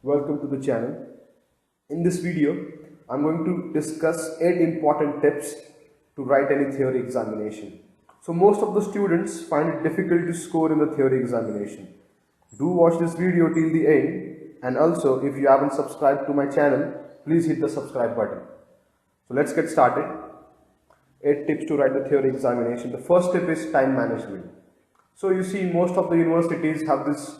welcome to the channel. In this video, I'm going to discuss 8 important tips to write any theory examination. So most of the students find it difficult to score in the theory examination. Do watch this video till the end, and also if you haven't subscribed to my channel, please hit the subscribe button. So let's get started. 8 tips to write the theory examination. The first tip is time management. So you see most of the universities have this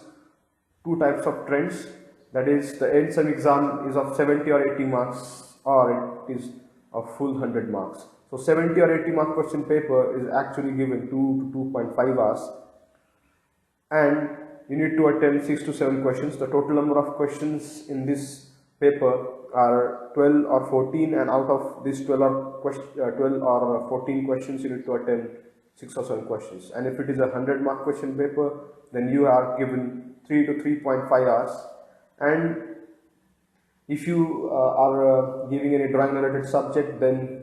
two types of trends, that is the end sem exam is of 70 or 80 marks or it is of full 100 marks. So 70 or 80 mark question paper is actually given 2 to 2.5 hours and you need to attempt 6 to 7 questions. The total number of questions in this paper are 12 or 14, and out of these 12 or 14 questions you need to attempt 6 or 7 questions. And if it is a 100 mark question paper, then you are given 3 to 3.5 hours, and if you are giving any drawing related subject, then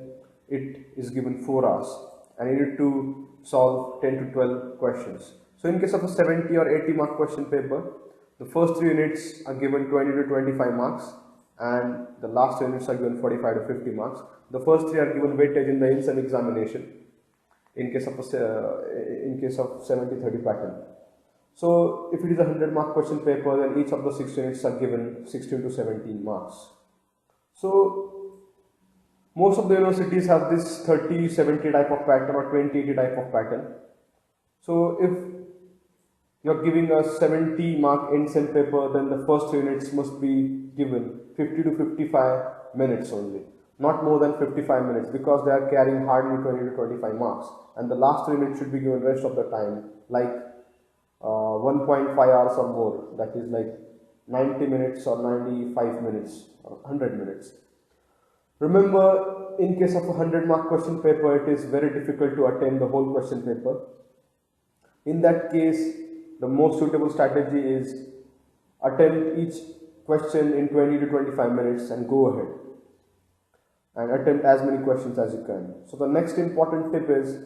it is given 4 hours and you need to solve 10 to 12 questions. So in case of a 70 or 80 mark question paper, the first 3 units are given 20 to 25 marks and the last 2 units are given 45 to 50 marks. The first 3 are given weightage in the in-sem examination in case of 70-30 pattern. So if it is a 100 mark question paper, then each of the 6 units are given 16 to 17 marks. So most of the universities have this 30-70 type of pattern or 20-80 type of pattern. So if you are giving a 70 mark end-sem paper, then the first 3 units must be given 50 to 55 minutes only, not more than 55 minutes, because they are carrying hardly 20 to 25 marks, and the last 3 units should be given rest of the time, like 1.5 hours or more, that is like 90 minutes or 95 minutes or 100 minutes. Remember, in case of a 100 mark question paper, it is very difficult to attempt the whole question paper. In that case, the most suitable strategy is attempt each question in 20 to 25 minutes and go ahead and attempt as many questions as you can. So the next important tip is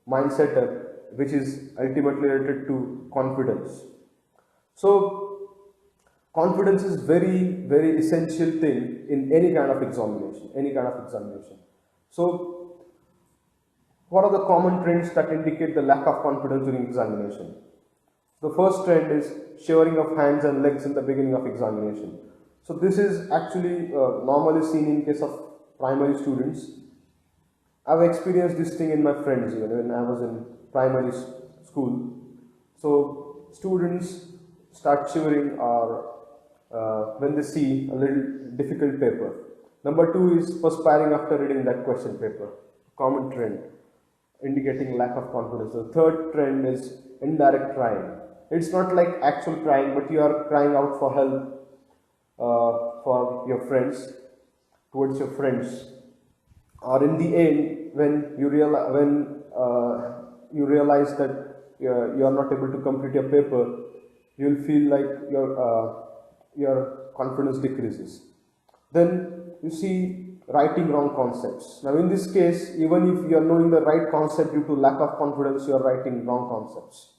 mind setup, which is ultimately related to confidence. So confidence is very essential thing in any kind of examination. So what are the common trends that indicate the lack of confidence during examination? The first trend is shivering of hands and legs in the beginning of examination. So this is actually normally seen in case of primary students. I've experienced this thing in my friends even when I was in primary school. So students start shivering or when they see a little difficult paper. Number 2 is perspiring after reading that question paper, common trend indicating lack of confidence. The third trend is indirect crying. It's not like actual crying, but you are crying out for help for your friends, towards your friends, or in the end when you realize that you are not able to complete your paper, you will feel like your confidence decreases. Then you see writing wrong concepts. Now in this case, even if you are knowing the right concept, due to lack of confidence you are writing wrong concepts.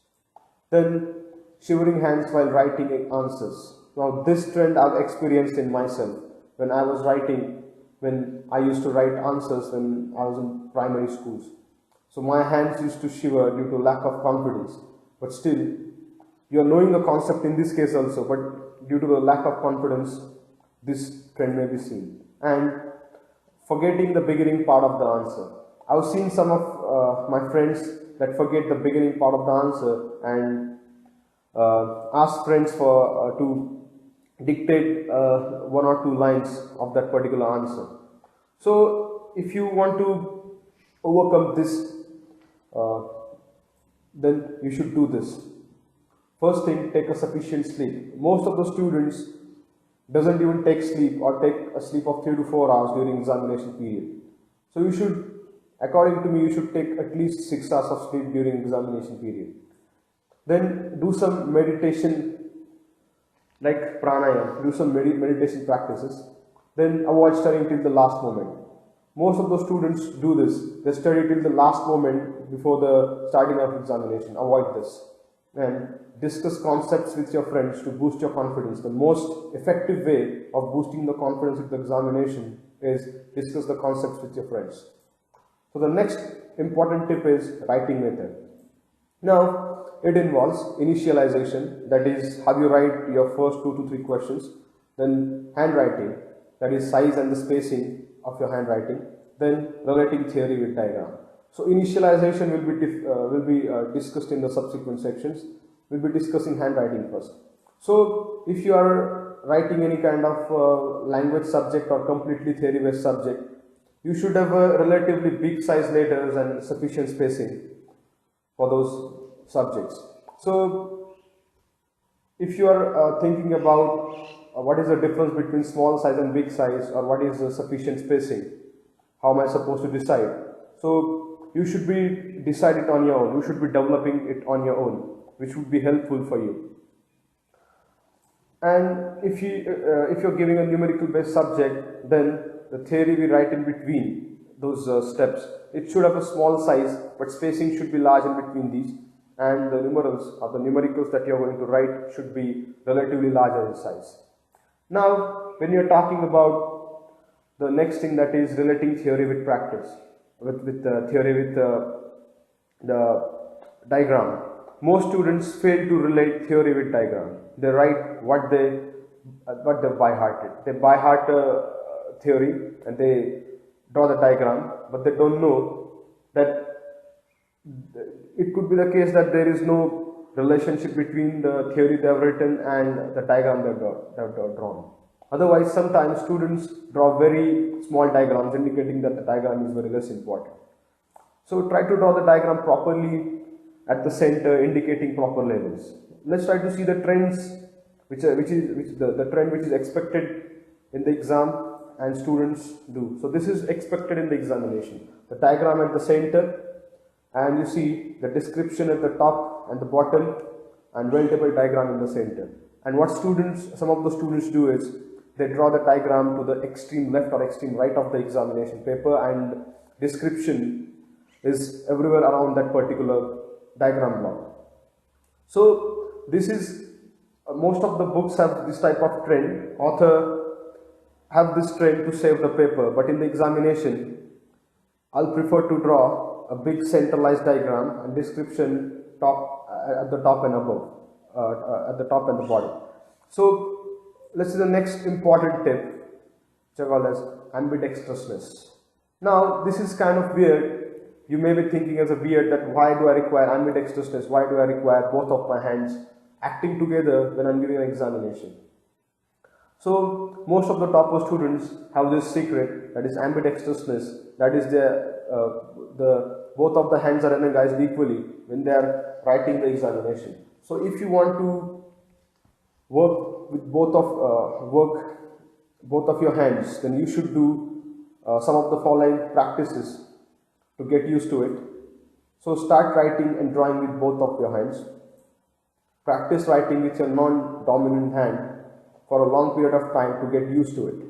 Then shivering hands while writing answers. Now this trend I've experienced in myself when I was writing, when I used to write answers when I was in primary schools. So my hands used to shiver due to lack of confidence. But still, you are knowing the concept in this case also, but due to the lack of confidence, this trend may be seen. And forgetting the beginning part of the answer. I've seen some of my friends that forget the beginning part of the answer and ask friends for to dictate 1 or 2 lines of that particular answer. So if you want to overcome this, then you should do this. First thing, take a sufficient sleep. Most of the students doesn't even take sleep or take a sleep of 3 to 4 hours during examination period. So you should, according to me, you should take at least 6 hours of sleep during examination period. Then do some meditation like pranayama, do some meditation practices. Then avoid studying till the last moment. Most of the students do this. They study till the last moment before the starting of examination. Avoid this. and discuss concepts with your friends to boost your confidence. The most effective way of boosting the confidence with the examination is discuss the concepts with your friends. So the next important tip is writing method. Now it involves initialization, that is how you write your first 2 to 3 questions, then handwriting, that is size and the spacing of your handwriting, then relating theory with diagram. So initialization will be discussed in the subsequent sections. We'll be discussing handwriting first. So if you are writing any kind of language subject or completely theory based subject, you should have a relatively big size letters and sufficient spacing for those subjects. So if you are thinking about what is the difference between small size and big size, or what is the sufficient spacing, how am I supposed to decide? So you should be deciding on your own. You should be developing it on your own, which would be helpful for you. And if you're giving a numerical based subject, then the theory we write in between those steps, it should have a small size, but spacing should be large in between these, and the numerals or the numericals that you're going to write should be relatively larger in size. Now when you're talking about the next thing, that is relating theory with practice, with theory with the diagram, most students fail to relate theory with diagram. They write what they by-hearted. They by-heart theory and they draw the diagram, but they don't know that it could be the case that there is no relationship between the theory they have written and the diagram they have drawn. Otherwise, sometimes students draw very small diagrams indicating that the diagram is very less important. So try to draw the diagram properly at the center, indicating proper labels. Let's try to see the trends, the trend which is expected in the exam and students do. So this is expected in the examination. The diagram at the center, and you see the description at the top and the bottom, and well-labeled diagram in the center. And what some of the students do is they draw the diagram to the extreme left or extreme right of the examination paper, and description is everywhere around that particular diagram block. So this is most of the books have this type of trend. Author have this trend to save the paper, but in the examination I'll prefer to draw a big centralized diagram and description at the top and above, at the top and the bottom. So let's see the next important tip, which I call as ambidextrousness. Now this is kind of weird. You may be thinking as a weird that why do I require ambidextrousness? Why do I require both of my hands acting together when I'm giving an examination? So most of the topper students have this secret, that is ambidextrousness. That is both of the hands are energized equally when they are writing the examination. So if you want to work with both of your hands, then you should do some of the following practices to get used to it. So start writing and drawing with both of your hands. Practice writing with your non-dominant hand for a long period of time to get used to it.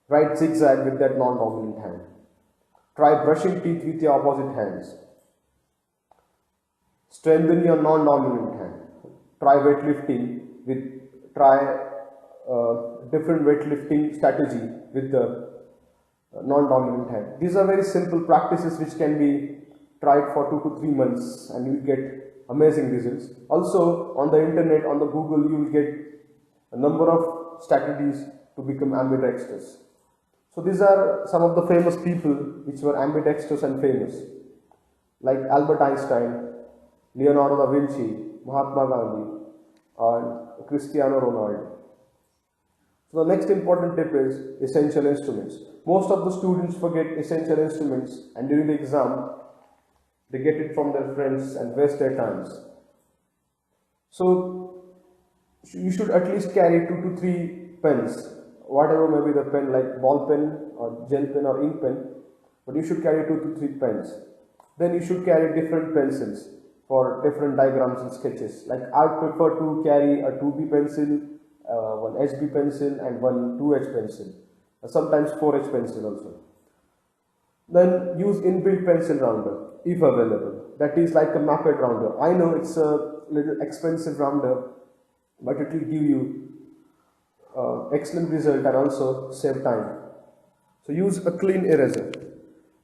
Write zigzag with that non-dominant hand. Try brushing teeth with your opposite hands. Strengthen your non-dominant hand. Try weightlifting different weightlifting strategy with the non-dominant hand. These are very simple practices which can be tried for 2 to 3 months and you will get amazing results. Also on the internet, on the Google, you will get a number of strategies to become ambidextrous. So these are some of the famous people which were ambidextrous and famous, like Albert Einstein, Leonardo da Vinci, Mahatma Gandhi, and Cristiano Ronaldo. So the next important tip is essential instruments. Most of the students forget essential instruments, and during the exam they get it from their friends and waste their times. So you should at least carry 2 to 3 pens, whatever may be the pen, like ball pen or gel pen or ink pen, but you should carry 2 to 3 pens. Then you should carry different pencils for different diagrams and sketches. Like I prefer to carry a 2B pencil, one HB pencil and one 2H pencil, sometimes 4H pencil also. Then use inbuilt pencil rounder if available. That is like a mapped rounder. I know it's a little expensive rounder, but it will give you excellent result and also save time. So use a clean eraser.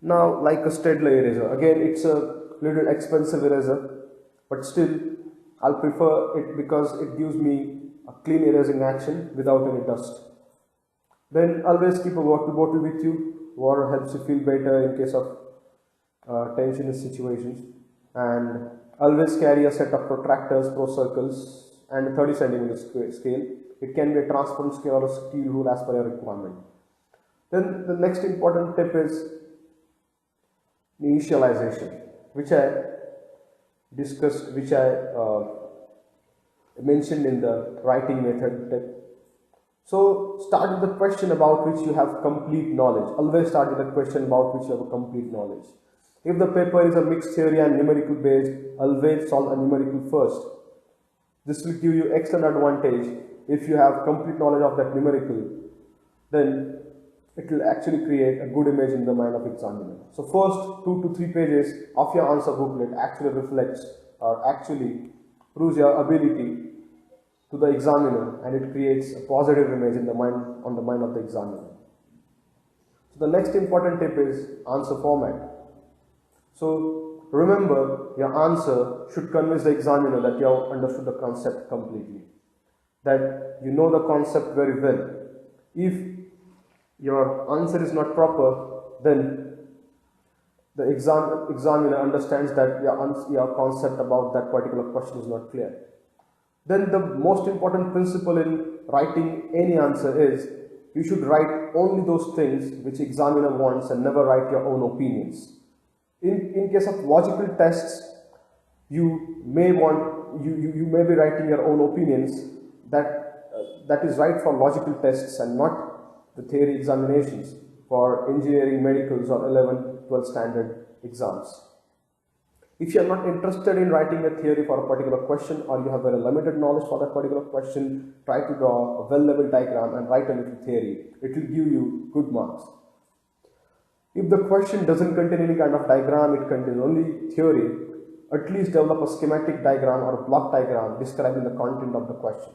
Now, like a Stedler eraser, again it's a little expensive eraser, but still I'll prefer it because it gives me a clean erasing action without any dust. Then always keep a water bottle with you. Water helps you feel better in case of tension situations. And always carry a set of protractors, pro circles, and a 30 centimeter scale. It can be a transparent scale or a steel rule as per your requirement. Then the next important tip is initialization, which I discussed, which I mentioned in the writing method tip. So start with the question about which you have complete knowledge. Always start with the question about which you have a complete knowledge. If the paper is a mixed theory and numerical based, always solve a numerical first. This will give you excellent advantage. If you have complete knowledge of that numerical, then it will actually create a good image in the mind of examiner. So first 2 to 3 pages of your answer booklet actually reflects or actually proves your ability to the examiner, and it creates a positive image in the mind on the mind of the examiner. So the next important tip is answer format. So remember, your answer should convince the examiner that you have understood the concept completely, that you know the concept very well. If your answer is not proper, then the examiner understands that your concept about that particular question is not clear. Then the most important principle in writing any answer is you should write only those things which examiner wants and never write your own opinions. In case of logical tests, you may be writing your own opinions that is right for logical tests and not the theory examinations for engineering, medicals or 11, 12 standard exams. If you are not interested in writing a theory for a particular question, or you have very limited knowledge for that particular question, try to draw a well-leveled diagram and write a little theory. It will give you good marks. If the question doesn't contain any kind of diagram, it contains only theory, at least develop a schematic diagram or a block diagram describing the content of the question.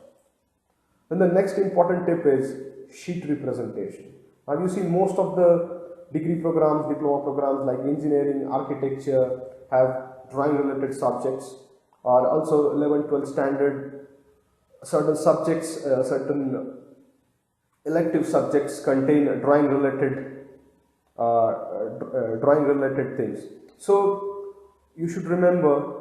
Then the next important tip is sheet representation. Now you see most of the degree programs, diploma programs like engineering, architecture have drawing related subjects, or also 11, 12 standard, certain subjects, certain elective subjects contain drawing related things. So you should remember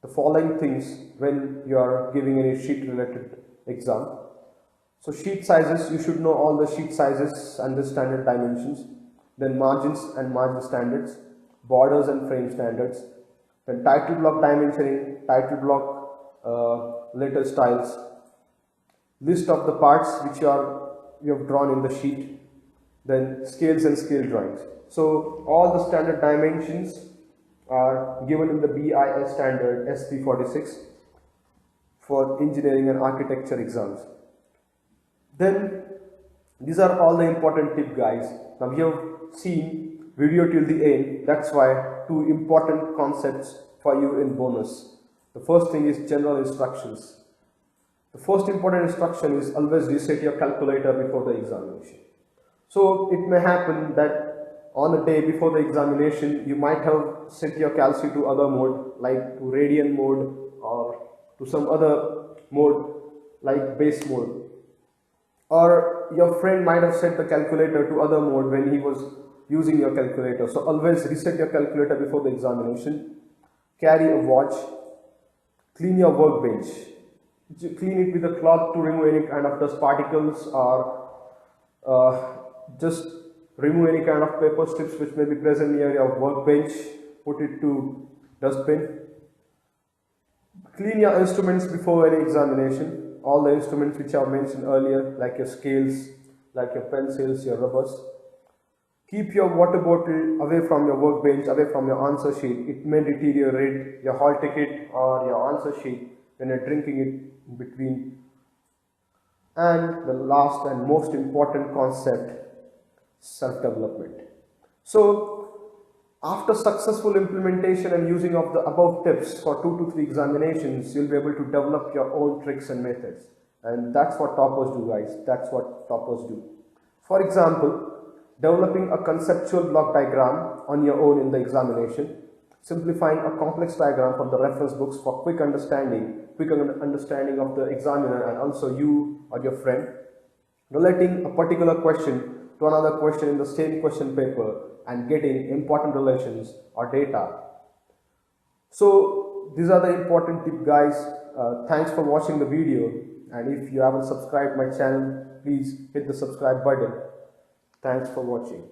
the following things when you are giving any sheet related exam. So sheet sizes, you should know all the sheet sizes and the standard dimensions, then margins and margin standards, borders and frame standards, then title block dimensioning, title block letter styles, list of the parts which you have drawn in the sheet, then scales and scale drawings. So all the standard dimensions are given in the BIS standard SP46 for engineering and architecture exams. Then these are all the important tips, guys. Now we have seen video till the end. That's why 2 important concepts for you in bonus. The first thing is general instructions. The first important instruction is always reset your calculator before the examination. So it may happen that on the day before the examination, you might have set your calci to other mode, like to radian mode or to some other mode like base mode. Or your friend might have set the calculator to other mode when he was using your calculator. So always reset your calculator before the examination. Carry a watch. Clean your workbench. Clean it with a cloth to remove any kind of dust particles, or just remove any kind of paper strips which may be present near your workbench. Put it to dustbin. Clean your instruments before any examination. All the instruments which I mentioned earlier, like your scales, like your pencils, your rubbers. Keep your water bottle away from your workbench, away from your answer sheet. It may deteriorate your hall ticket or your answer sheet when you're drinking it in between. And the last and most important concept, self-development. So After successful implementation and using of the above tips for 2 to 3 examinations, you'll be able to develop your own tricks and methods. And that's what toppers do, guys. That's what toppers do. For example, developing a conceptual block diagram on your own in the examination, simplifying a complex diagram from the reference books for quick understanding of the examiner and also you or your friend, relating a particular question to another question in the same question paper and getting important relations or data. So these are the important tips, guys. Thanks for watching the video, and if you haven't subscribed my channel, please hit the subscribe button. Thanks for watching.